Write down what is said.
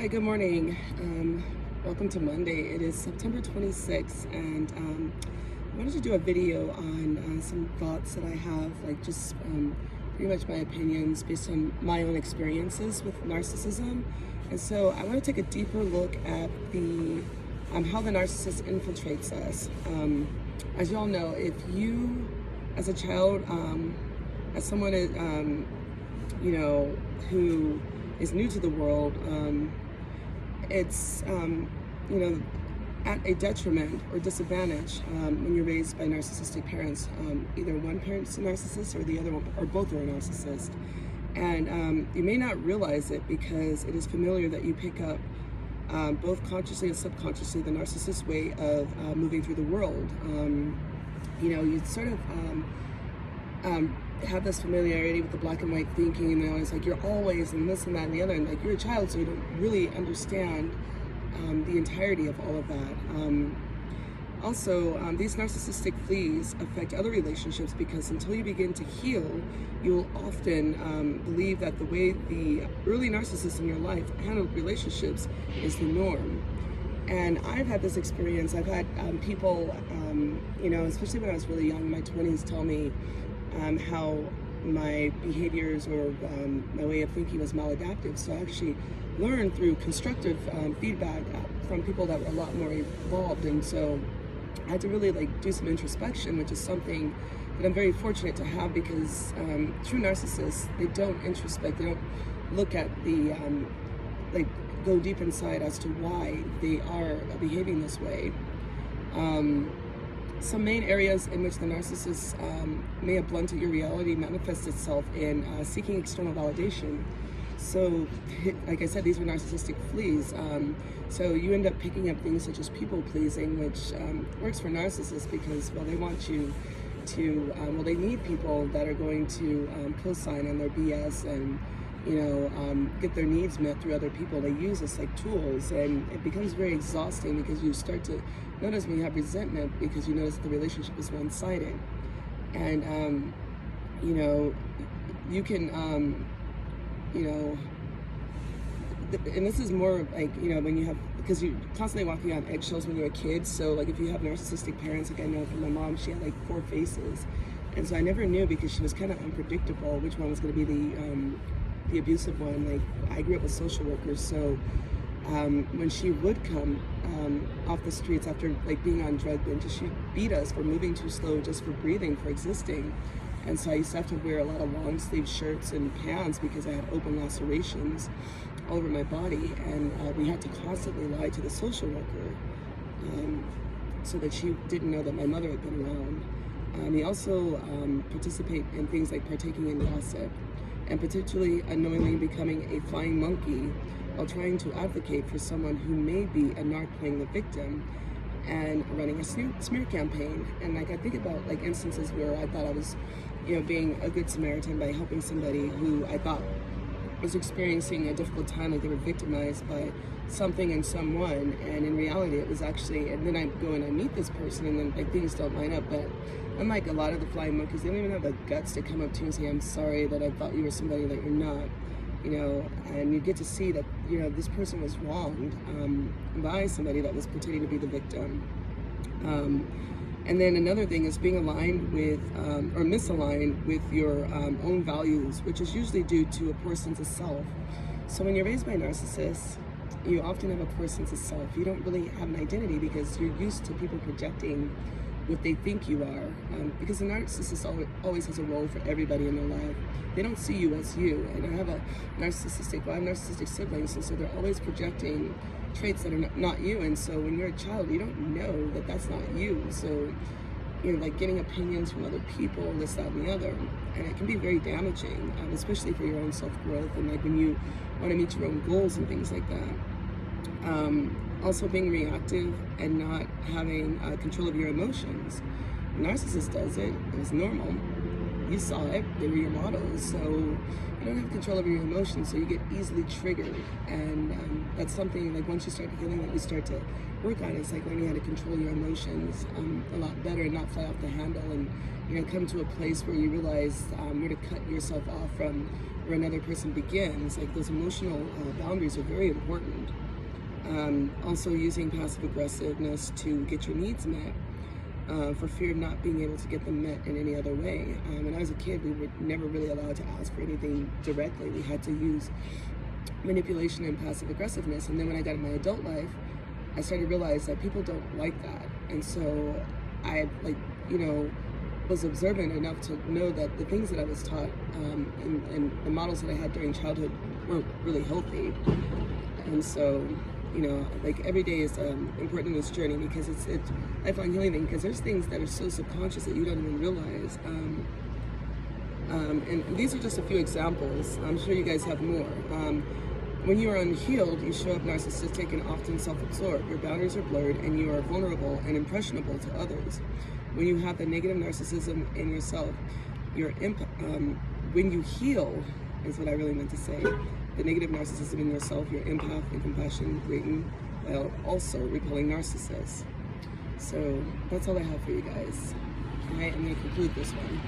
Hi, good morning. Welcome to Monday. It is September 26th, and I wanted to do a video on some thoughts that I have, like just pretty much my opinions based on my own experiences with narcissism. And so I want to take a deeper look at the how the narcissist infiltrates us. As you all know, if you, as a child, as someone who is new to the world, it's at a detriment or disadvantage when you're raised by narcissistic parents. Either one parent's a narcissist or the other one, or both are a narcissist. And you may not realize it because it is familiar that you pick up both consciously and subconsciously the narcissist way of moving through the world. You sort of have this familiarity with the black and white thinking, and it's like you're always and this and that and the other, and like you're a child, so you don't really understand the entirety of all of that. These narcissistic fleas affect other relationships because until you begin to heal, you will often believe that the way the early narcissists in your life handled relationships is the norm. And I've had this experience. I've had people, especially when I was really young, in my 20s, tell me how my behaviors or my way of thinking was maladaptive. So I actually learned through constructive feedback from people that were a lot more evolved. And so I had to really do some introspection, which is something that I'm very fortunate to have, because true narcissists, they don't introspect, they don't look at the, go deep inside as to why they are behaving this way. Some main areas in which the narcissist may have blunted your reality manifests itself in seeking external validation. So, like I said, these are narcissistic fleas. So you end up picking up things such as people pleasing, which works for narcissists because, well, they want you to, they need people that are going to co-sign on their BS and, get their needs met through other people. They use us like tools, and it becomes very exhausting because you start to notice when you have resentment because you notice the relationship is one-sided. And, you can, and this is more like, when you have, because you're constantly walking on eggshells when you're a kid. So like if you have narcissistic parents, like I know from my mom, she had like 4 faces. And so I never knew, because she was kind of unpredictable, which one was going to be the abusive one. Like I grew up with social workers, so when she would come off the streets after being on drug binges, she'd beat us for moving too slow, just for breathing, for existing. And so I used to have to wear a lot of long sleeve shirts and pants because I had open lacerations all over my body, and we had to constantly lie to the social worker so that she didn't know that my mother had been around. We also participate in things like partaking in gossip, and particularly unknowingly becoming a flying monkey while trying to advocate for someone who may be a narc playing the victim and running a smear campaign. And I think about instances where I thought I was, being a good Samaritan by helping somebody who I thought was experiencing a difficult time, like they were victimized by something and someone, and in reality it was actually, and then I go and I meet this person and then things don't line up. But unlike a lot of the flying monkeys, they don't even have the guts to come up to you and say, I'm sorry that I thought you were somebody that you're not, and you get to see that, this person was wronged by somebody that was pretending to be the victim. And then another thing is being aligned with, or misaligned with your own values, which is usually due to a poor sense of self. So when you're raised by narcissists, you often have a poor sense of self. You don't really have an identity because you're used to people projecting what they think you are. Because the narcissist always has a role for everybody in their life. They don't see you as you. And I have narcissistic siblings, and so they're always projecting traits that are not you. And so when you're a child, you don't know that that's not you. So you're getting opinions from other people, this, that, and the other. And it can be very damaging, especially for your own self-growth and when you want to meet your own goals and things like that. Also being reactive and not having control of your emotions. A narcissist does it. It was normal. You saw it. They were your models. So you don't have control over your emotions, so you get easily triggered. And that's something, once you start healing, that you start to work on. It's like learning how to control your emotions a lot better and not fly off the handle, and come to a place where you realize where to cut yourself off from where another person begins. Like those emotional boundaries are very important. Also using passive aggressiveness to get your needs met, for fear of not being able to get them met in any other way. When I was a kid, we were never really allowed to ask for anything directly. We had to use manipulation and passive aggressiveness. And then when I got in my adult life, I started to realize that people don't like that. And so I, was observant enough to know that the things that I was taught and the models that I had during childhood weren't really healthy. And so, every day is important in this journey, because it's lifelong healing thing, because there's things that are so subconscious that you don't even realize. And these are just a few examples. I'm sure you guys have more. When you are unhealed, you show up narcissistic and often self-absorbed. Your boundaries are blurred and you are vulnerable and impressionable to others. When you have the negative narcissism in yourself, when you heal, is what I really meant to say, the negative narcissism in yourself, your empath and compassion greaten, while also repelling narcissists. So that's all I have for you guys. All right, I'm going to conclude this one.